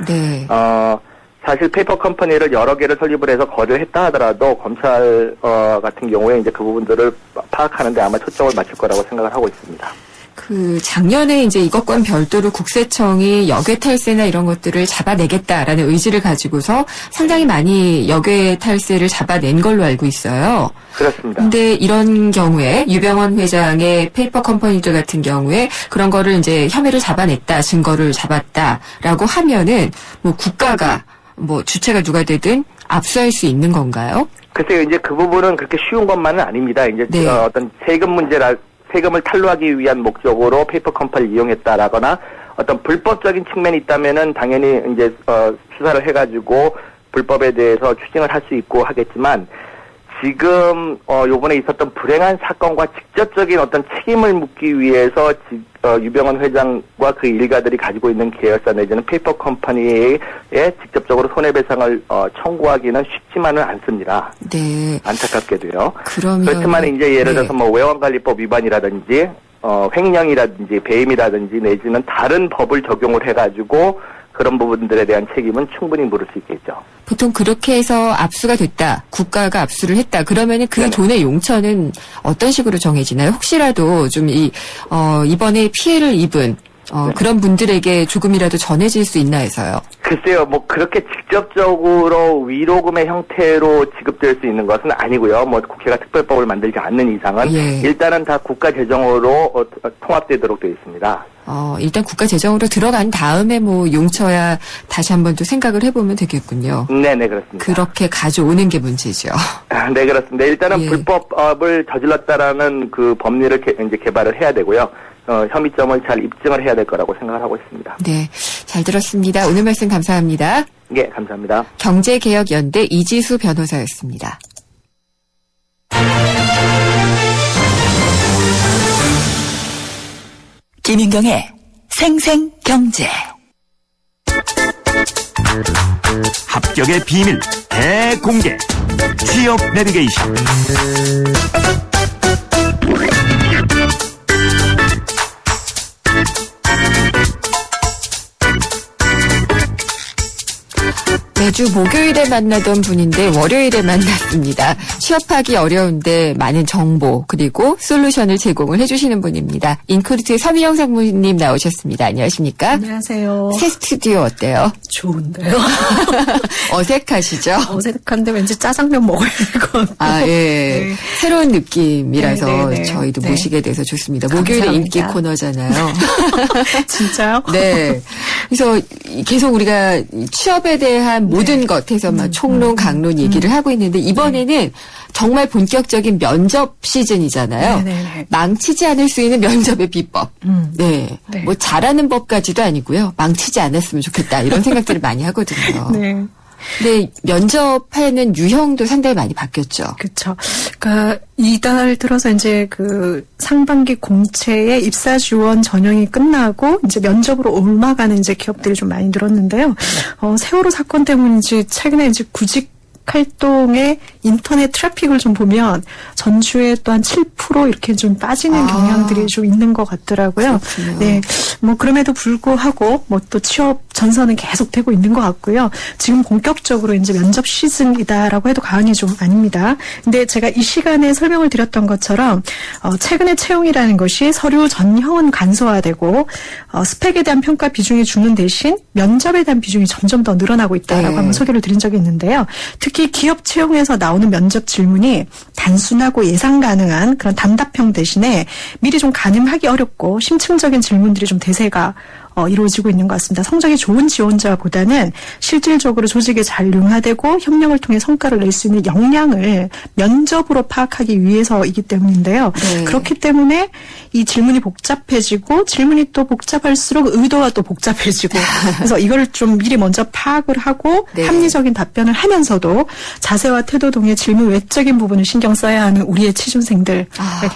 사실 페이퍼 컴퍼니를 여러 개를 설립을 해서 거래를 했다 하더라도 검찰 같은 경우에 이제 그 부분들을 파악하는데 아마 초점을 맞출 거라고 생각을 하고 있습니다. 그 작년에 이제 이것과는 별도로 국세청이 역외 탈세나 이런 것들을 잡아내겠다라는 의지를 가지고서 상당히 많이 역외 탈세를 잡아낸 걸로 알고 있어요. 그렇습니다. 근데 이런 경우에 유병헌 회장의 페이퍼 컴퍼니들 같은 경우에 그런 거를 이제 혐의를 잡아냈다, 증거를 잡았다라고 하면은 뭐 국가가 뭐 주체가 누가 되든 압수할 수 있는 건가요? 글쎄요, 이제 그 부분은 그렇게 쉬운 것만은 아닙니다. 이제 어떤 세금을 탈루하기 위한 목적으로 페이퍼 컴퍼니를 이용했다라거나 어떤 불법적인 측면이 있다면은 당연히 이제 수사를 해가지고 불법에 대해서 추징을 할 수 있고 하겠지만 지금 요번에 있었던 불행한 사건과 직접적인 어떤 책임을 묻기 위해서 유병헌 회장과 그 일가들이 가지고 있는 계열사 내지는 페이퍼 컴퍼니에 직접적으로 손해배상을 청구하기는 쉽지만은 않습니다. 네. 안타깝게도요. 그러면 그렇지만 이제 예를 들어서 뭐 외환관리법 위반이라든지 횡령이라든지 배임이라든지 내지는 다른 법을 적용을 해가지고 그런 부분들에 대한 책임은 충분히 물을 수 있겠죠. 보통 그렇게 해서 압수가 됐다. 국가가 압수를 했다. 그러면은 그 돈의 용처는 어떤 식으로 정해지나요? 혹시라도 좀 이번에 피해를 입은 그런 분들에게 조금이라도 전해질 수 있나 해서요. 글쎄요, 뭐 그렇게 직접적으로 위로금의 형태로 지급될 수 있는 것은 아니고요. 뭐 국회가 특별법을 만들지 않는 이상은 일단은 다 국가 재정으로 통합되도록 되어 있습니다. 일단 국가 재정으로 들어간 다음에 뭐 용처야 다시 한번 또 생각을 해보면 되겠군요. 네네, 그렇습니다. 그렇게 가져오는 게 문제죠. 네, 그렇습니다. 일단은 불법을 저질렀다라는 그 법리를 이제 개발을 해야 되고요. 혐의점을 잘 입증을 해야 될 거라고 생각을 하고 있습니다. 네, 잘 들었습니다. 오늘 말씀 감사합니다. 네, 감사합니다. 경제개혁연대 이지수 변호사였습니다. 김윤경의 생생경제. 합격의 비밀 대공개. 취업 내비게이션. 매주 목요일에 만나던 분인데 월요일에 만났습니다. 취업하기 어려운데 많은 정보 그리고 솔루션을 제공을 해주시는 분입니다. 인크루트 서미영 상무님 나오셨습니다. 안녕하십니까? 안녕하세요. 새 스튜디오 어때요? 좋은데요? 어색하시죠? 어색한데 왠지 짜장면 먹어야 될 것 같고. 아, 예. 네. 새로운 느낌이라서 네. 저희도 모시게 돼서 좋습니다. 목요일에 감사합니다. 인기 코너잖아요. 진짜요? 네. 그래서 계속 우리가 취업에 대한 모든 것에서 막 총론, 강론 얘기를 하고 있는데 이번에는 정말 본격적인 면접 시즌이잖아요. 망치지 않을 수 있는 면접의 비법. 네. 뭐 잘하는 법까지도 아니고요. 망치지 않았으면 좋겠다. 이런 생각들을 많이 하거든요. 네. 근데 면접하는 유형도 상당히 많이 바뀌었죠. 그렇죠. 그러니까 이달 들어서 이제 그 상반기 공채의 입사 지원 전형이 끝나고 이제 면접으로 올라가는 이제 기업들이 좀 많이 늘었는데요. 세월호 사건 때문인지 최근에 이제 구직 활동의 인터넷 트래픽을 좀 보면 전주에 또한 7% 이렇게 좀 빠지는 경향들이 좀 있는 것 같더라고요. 그렇군요. 네, 뭐 그럼에도 불구하고 뭐 또 취업 전선은 계속되고 있는 것 같고요. 지금 본격적으로 이제 면접 시즌이다라고 해도 과언이 좀 아닙니다. 근데 제가 이 시간에 설명을 드렸던 것처럼 최근에 채용이라는 것이 서류 전형은 간소화되고 스펙에 대한 평가 비중이 주는 대신 면접에 대한 비중이 점점 더 늘어나고 있다라고 한번 소개를 드린 적이 있는데요. 특히 기업 채용에서 나오는 면접 질문이 단순하고 예상 가능한 그런 단답형 대신에 미리 좀 가늠하기 어렵고 심층적인 질문들이 좀 대세가 이루어지고 있는 것 같습니다. 성적이 좋은 지원자보다는 실질적으로 조직에 잘 융화되고 협력을 통해 성과를 낼 수 있는 역량을 면접으로 파악하기 위해서이기 때문인데요. 네. 그렇기 때문에 이 질문이 복잡해지고 질문이 또 복잡할수록 의도가 또 복잡해지고 그래서 이걸 좀 미리 먼저 파악을 하고 네. 합리적인 답변을 하면서도 자세와 태도 등의 질문 외적인 부분을 신경 써야 하는 우리의 취준생들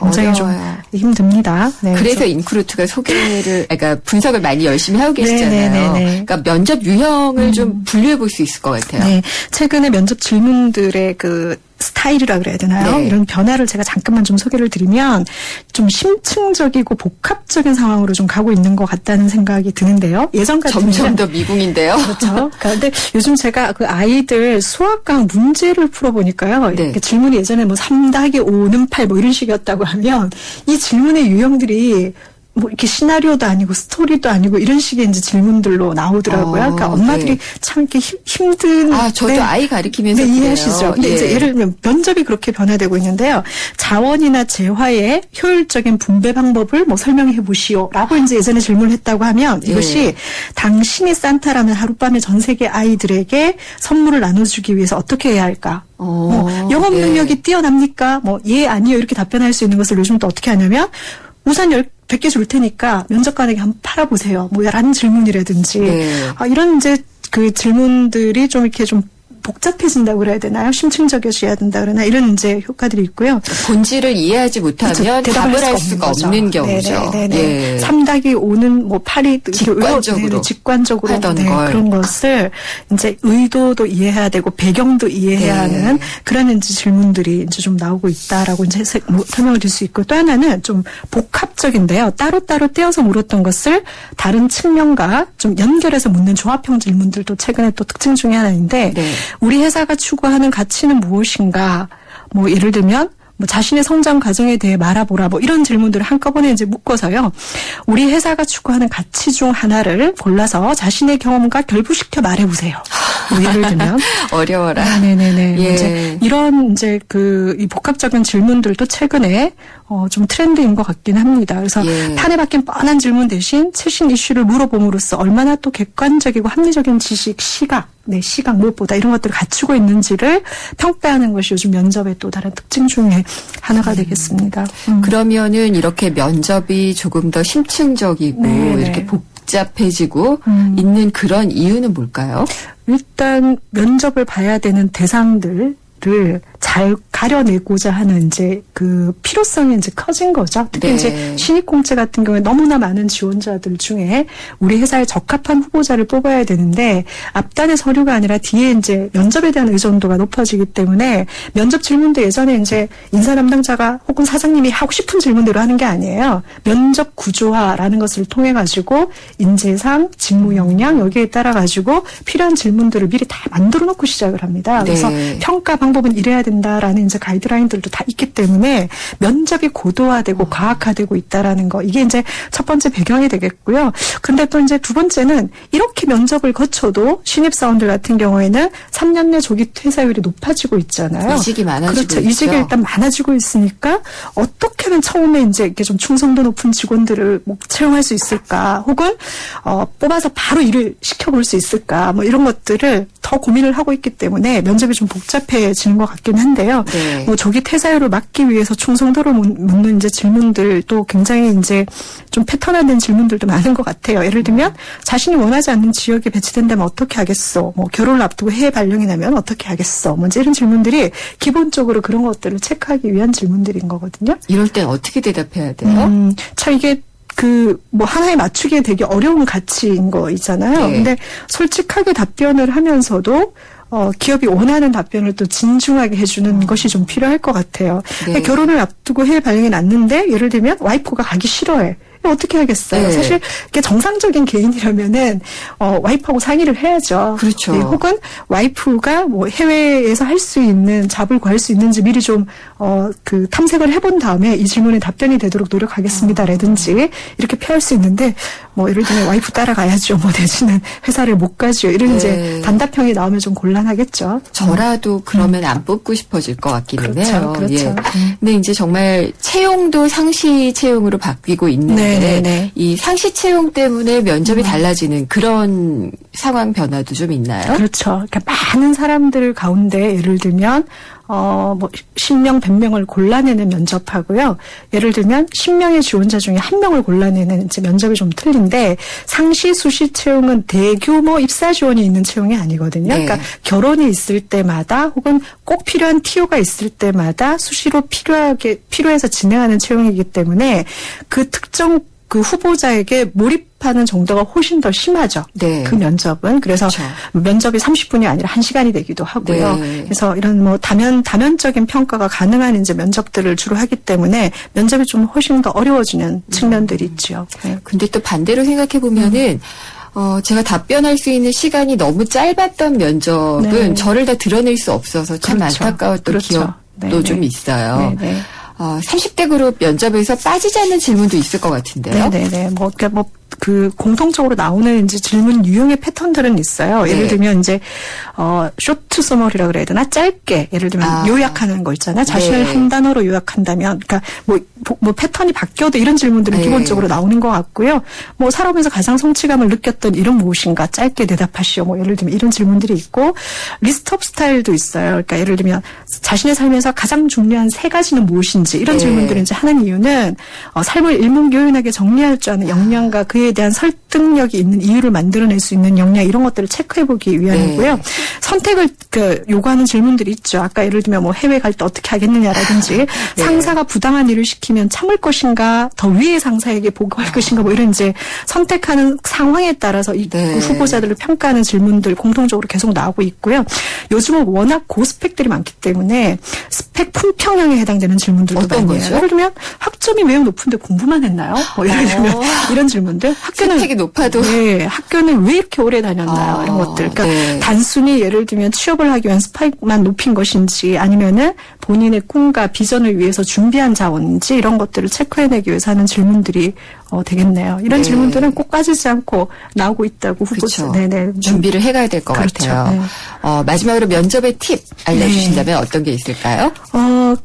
굉장히 어려워요. 좀 힘듭니다. 네, 그래서 인크루트가 그러니까 분석을 많이 열심히 하고 계시잖아요. 네네네네. 그러니까 면접 유형을 좀 분류해 볼 수 있을 것 같아요. 네, 최근에 면접 질문들의 그 스타일이라 그래야 되나요? 네. 이런 변화를 제가 잠깐만 좀 소개를 드리면 좀 심층적이고 복합적인 상황으로 좀 가고 있는 것 같다는 생각이 드는데요. 예전 같으면 점점 더 미궁인데요. 그렇죠. 그런데 요즘 제가 그 아이들 수학강 문제를 풀어보니까요. 네. 이렇게 질문이 예전에 뭐 3-5는 8 뭐 이런 식이었다고 하면 이 질문의 유형들이 뭐 이렇게 시나리오도 아니고 스토리도 아니고 이런 식의 이제 질문들로 나오더라고요. 그러니까 엄마들이 네. 참 이렇게 힘든. 저도 아이 가리키면서 네, 이해하시죠. 근데 이제 예를 들면 면접이 그렇게 변화되고 있는데요. 자원이나 재화의 효율적인 분배 방법을 뭐 설명해 보시오라고 이제 예전에 질문을 했다고 하면 이것이 당신이 산타라면 하룻밤에 전 세계 아이들에게 선물을 나눠주기 위해서 어떻게 해야 할까? 영업 능력이 뛰어납니까? 뭐 예, 아니요 이렇게 답변할 수 있는 것을 요즘 또 어떻게 하냐면 우산 100개 줄 테니까 면접관에게 한번 팔아보세요. 뭐 라는 질문이라든지 이런 이제 그 질문들이 좀 이렇게 좀 복잡해진다고 그래야 되나요? 심층적이어져야 된다 그러나 이런 이제 효과들이 있고요. 본질을 이해하지 못하면 답을 할 수가 없는 경우죠. 네네네. 3-5는 뭐 8이 직관적으로 하던 걸. 그런 것을 이제 의도도 이해해야 되고 배경도 이해해야 하는 그런 이제 질문들이 이제 좀 나오고 있다라고 이제 설명을 드릴 수 있고 또 하나는 좀 복합적인데요. 따로따로 떼어서 물었던 것을 다른 측면과 좀 연결해서 묻는 조합형 질문들도 최근에 또 특징 중에 하나인데 우리 회사가 추구하는 가치는 무엇인가? 뭐 예를 들면 뭐 자신의 성장 과정에 대해 말아보라 뭐 이런 질문들을 한꺼번에 이제 묶어서요. 우리 회사가 추구하는 가치 중 하나를 골라서 자신의 경험과 결부시켜 말해보세요. 뭐 예를 들면 어려워라. 네네네. 이제 이런 이제 이 복합적인 질문들도 최근에 좀 트렌드인 것 같긴 합니다. 그래서 판에 박힌 뻔한 질문 대신 최신 이슈를 물어봄으로써 얼마나 또 객관적이고 합리적인 지식, 시각 무엇보다 이런 것들을 갖추고 있는지를 평가하는 것이 요즘 면접의 또 다른 특징 중에 하나가 되겠습니다. 그러면은 이렇게 면접이 조금 더 심층적이고 이렇게 복잡해지고 있는 그런 이유는 뭘까요? 일단 면접을 봐야 되는 대상들을 잘 가려내고자 하는 이제 그 필요성이 이제 커진 거죠. 특히 이제 신입공채 같은 경우에 너무나 많은 지원자들 중에 우리 회사에 적합한 후보자를 뽑아야 되는데 앞단의 서류가 아니라 뒤에 이제 면접에 대한 의존도가 높아지기 때문에 면접 질문도 예전에 이제 인사 담당자가 혹은 사장님이 하고 싶은 질문대로 하는 게 아니에요. 면접 구조화라는 것을 통해 가지고 인재상, 직무 역량 여기에 따라 가지고 필요한 질문들을 미리 다 만들어 놓고 시작을 합니다. 그래서 평가 방법은 이래야 된다라는 이제 가이드라인들도 다 있기 때문에 면접이 고도화되고 과학화되고 있다라는 거 이게 이제 첫 번째 배경이 되겠고요. 근데 또 이제 두 번째는 이렇게 면접을 거쳐도 신입사원들 같은 경우에는 3년 내 조기 퇴사율이 높아지고 있잖아요. 이직이 많아지고 그렇죠. 있죠. 이직이 일단 많아지고 있으니까 어떻게 하면 처음에 이제 이렇게 좀 충성도 높은 직원들을 뭐 채용할 수 있을까? 혹은 뽑아서 바로 일을 시켜볼 수 있을까? 뭐 이런 것들을 더 고민을 하고 있기 때문에 면접이 좀 복잡해지는 것 같긴 한데요. 뭐 조기 퇴사율을 막기 위해서 충성도를 묻는 이제 질문들도 굉장히 이제 좀 패턴화된 질문들도 많은 것 같아요. 예를 들면 자신이 원하지 않는 지역에 배치된다면 어떻게 하겠어? 뭐 결혼을 앞두고 해외 발령이 나면 어떻게 하겠어? 뭐 이제 이런 질문들이 기본적으로 그런 것들을 체크하기 위한 질문들인 거거든요. 이럴 땐 어떻게 대답해야 돼요? 참 이게 뭐 하나에 맞추기에 되게 어려운 가치인 거 있잖아요. 근데 솔직하게 답변을 하면서도 기업이 원하는 답변을 또 진중하게 해주는 것이 좀 필요할 것 같아요. 네. 결혼을 앞두고 해외 발령이 났는데 예를 들면 와이프가 가기 싫어해. 어떻게 하겠어요? 네. 사실 이게 정상적인 개인이라면은 와이프하고 상의를 해야죠. 그렇죠. 네, 혹은 와이프가 뭐 해외에서 할 수 있는 잡을 구할 수 있는지 미리 좀 그 탐색을 해본 다음에 이 질문에 답변이 되도록 노력하겠습니다라든지 이렇게 표할 수 있는데 뭐 예를 들면 와이프 따라가야죠. 뭐 내지는 회사를 못 가죠. 이런 네. 이제 단답형이 나오면 좀 곤란하겠죠. 저라도 그러면 안 뽑고 싶어질 것 같기는 그렇죠, 해요. 그렇죠. 예. 근데 이제 정말 채용도 상시 채용으로 바뀌고 있는데 네네네. 이 상시 채용 때문에 면접이 달라지는 그런 상황 변화도 좀 있나요? 그렇죠. 그러니까 많은 사람들 가운데 예를 들면 뭐 10명, 100명을 골라내는 면접하고요. 예를 들면 10명의 지원자 중에 1명을 골라내는 이제 면접이 좀 틀린데 상시, 수시 채용은 대규모 입사 지원이 있는 채용이 아니거든요. 네. 그러니까 결혼이 있을 때마다 혹은 꼭 필요한 TO가 있을 때마다 수시로 필요해서 진행하는 채용이기 때문에 그 특정 그 후보자에게 몰입하는 정도가 훨씬 더 심하죠. 네. 그 면접은. 그래서 그렇죠. 면접이 30분이 아니라 1시간이 되기도 하고요. 네. 그래서 이런 뭐 다면적인 평가가 가능한 이제 면접들을 주로 하기 때문에 면접이 좀 훨씬 더 어려워지는 측면들이 있죠. 네. 근데 또 반대로 생각해 보면은 제가 답변할 수 있는 시간이 너무 짧았던 면접은 네. 저를 다 드러낼 수 없어서 참 그렇죠. 안타까웠던 그렇죠. 기억도 네, 좀 네. 있어요. 네, 네. 30대 그룹 면접에서 빠지지 않는 질문도 있을 것 같은데요. 네네네. 그 공통적으로 나오는 이제 질문 유형의 패턴들은 있어요. 예를 네. 들면 이제 쇼트 서머리라 그래야 되나 짧게 예를 들면 요약하는 거 있잖아요. 자신을 네. 한 단어로 요약한다면, 그러니까 뭐 패턴이 바뀌어도 이런 질문들은 네. 기본적으로 나오는 것 같고요. 뭐 살아오면서 가장 성취감을 느꼈던 일은 무엇인가 짧게 대답하시오. 뭐 예를 들면 이런 질문들이 있고 리스트업 스타일도 있어요. 그러니까 예를 들면 자신의 삶에서 가장 중요한 3가지는 무엇인지 이런 네. 질문들을 이제 하는 이유는 삶을 일목요연하게 정리할 줄 아는 역량과 그에 대한 설득력이 있는 이유를 만들어낼 수 있는 역량 이런 것들을 체크해보기 위함이고요. 네. 선택을 요구하는 질문들이 있죠. 아까 예를 들면 뭐 해외 갈 때 어떻게 하겠느냐라든지 네. 상사가 부당한 일을 시키면 참을 것인가 더 위의 상사에게 보고할 것인가 뭐 이런 이제 선택하는 상황에 따라서 이 네. 후보자들을 평가하는 질문들 공통적으로 계속 나오고 있고요. 요즘은 워낙 고스펙들이 많기 때문에 스펙 품평형에 해당되는 질문들도 어떤 많이 해요. 거죠? 예를 들면 학점이 매우 높은데 공부만 했나요? 뭐 예를 들면 이런 질문들. 스펙이 높아도 네, 학교는 왜 이렇게 오래 다녔나요? 이런 것들. 그러니까 네. 단순히 예를 들면 취업을 하기 위한 스펙만 높인 것인지 아니면은 본인의 꿈과 비전을 위해서 준비한 자원인지 이런 것들을 체크해내기 위해서 하는 질문들이 되겠네요. 이런 네. 질문들은 꼭 빠지지 않고 나오고 있다고 후보자. 그렇죠. 네네. 준비를 해가야 될 것 그렇죠. 같아요. 네. 마지막으로 면접의 팁 알려주신다면 어떤 게 있을까요?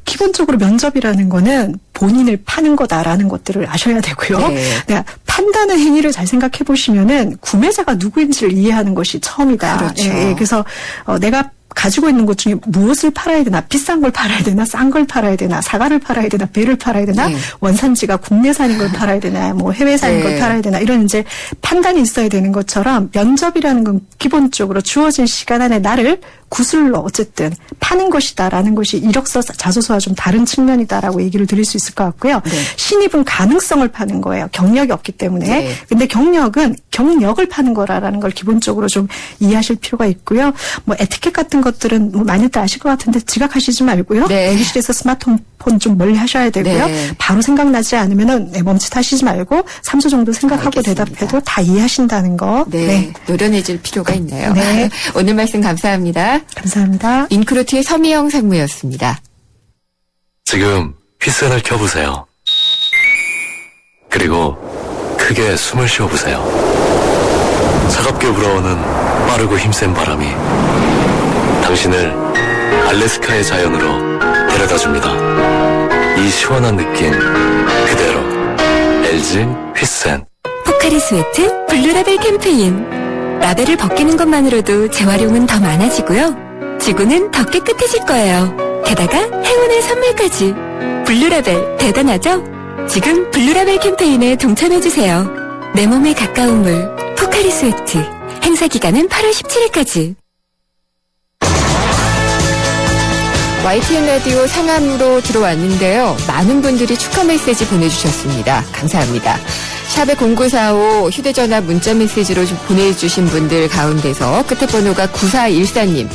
기본적으로 면접이라는 거는 본인을 파는 거다라는 것들을 아셔야 되고요. 네. 그러니까 판다는 행위를 잘 생각해 보시면은 구매자가 누구인지를 이해하는 것이 처음이다. 그렇죠. 예, 그래서 내가 가지고 있는 것 중에 무엇을 팔아야 되나, 비싼 걸 팔아야 되나, 싼 걸 팔아야 되나, 사과를 팔아야 되나, 배를 팔아야 되나, 네. 원산지가 국내산인 걸 팔아야 되나, 뭐 해외산인 네. 걸 팔아야 되나, 이런 이제 판단이 있어야 되는 것처럼 면접이라는 건 기본적으로 주어진 시간 안에 나를 구슬로 어쨌든 파는 것이다라는 것이 이력서 자소서와 좀 다른 측면이다라고 얘기를 드릴 수 있을 것 같고요. 네. 신입은 가능성을 파는 거예요. 경력이 없기 때문에. 네. 근데 경력은 경력을 파는 거라는 걸 기본적으로 좀 이해하실 필요가 있고요. 뭐 에티켓 같은 것들은 뭐 많이들 아실 것 같은데 지각하시지 말고요. 네. 대기실에서 스마트폰 좀 멀리 하셔야 되고요. 네. 바로 생각나지 않으면은 멈칫하시지 말고 3초 정도 생각하고 알겠습니다. 대답해도 다 이해하신다는 거. 네. 노련해질 필요가 있네요. 네. 오늘 말씀 감사합니다. 감사합니다. 인크루트의 서미영 상무였습니다. 지금 휘센을 켜보세요. 그리고 크게 숨을 쉬어보세요. 차갑게 불어오는 빠르고 힘센 바람이 당신을 알래스카의 자연으로 데려다줍니다. 이 시원한 느낌 그대로 LG 휘센. 포카리 스웨트 블루라벨 캠페인. 라벨을 벗기는 것만으로도 재활용은 더 많아지고요. 지구는 더 깨끗해질 거예요. 게다가 행운의 선물까지. 블루라벨 대단하죠? 지금 블루라벨 캠페인에 동참해주세요. 내 몸에 가까운 물 포카리 스웨트. 행사 기간은 8월 17일까지. YTN 라디오 상암으로 들어왔는데요. 많은 분들이 축하 메시지 보내주셨습니다. 감사합니다. 샵의 0945 휴대전화 문자 메시지로 보내주신 분들 가운데서 끝에 번호가 9414님.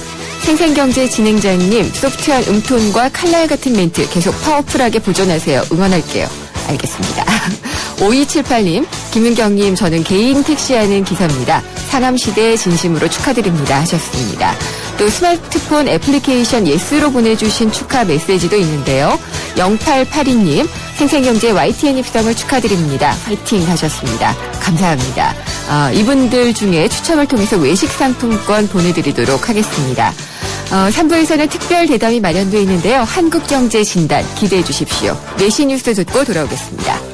생생경제 진행자님, 소프트한 음톤과 칼날 같은 멘트 계속 파워풀하게 보존하세요. 응원할게요. 알겠습니다. 5278님, 김은경님, 저는 개인 택시하는 기사입니다. 상암시대 진심으로 축하드립니다. 하셨습니다. 또 스마트폰 애플리케이션 예스로 보내주신 축하 메시지도 있는데요. 0882님, 생생경제 YTN 입성을 축하드립니다. 화이팅 하셨습니다. 감사합니다. 이분들 중에 추첨을 통해서 외식 상품권 보내드리도록 하겠습니다. 3부에서는 특별 대담이 마련되어 있는데요. 한국경제진단 기대해 주십시오. 내시 뉴스 듣고 돌아오겠습니다.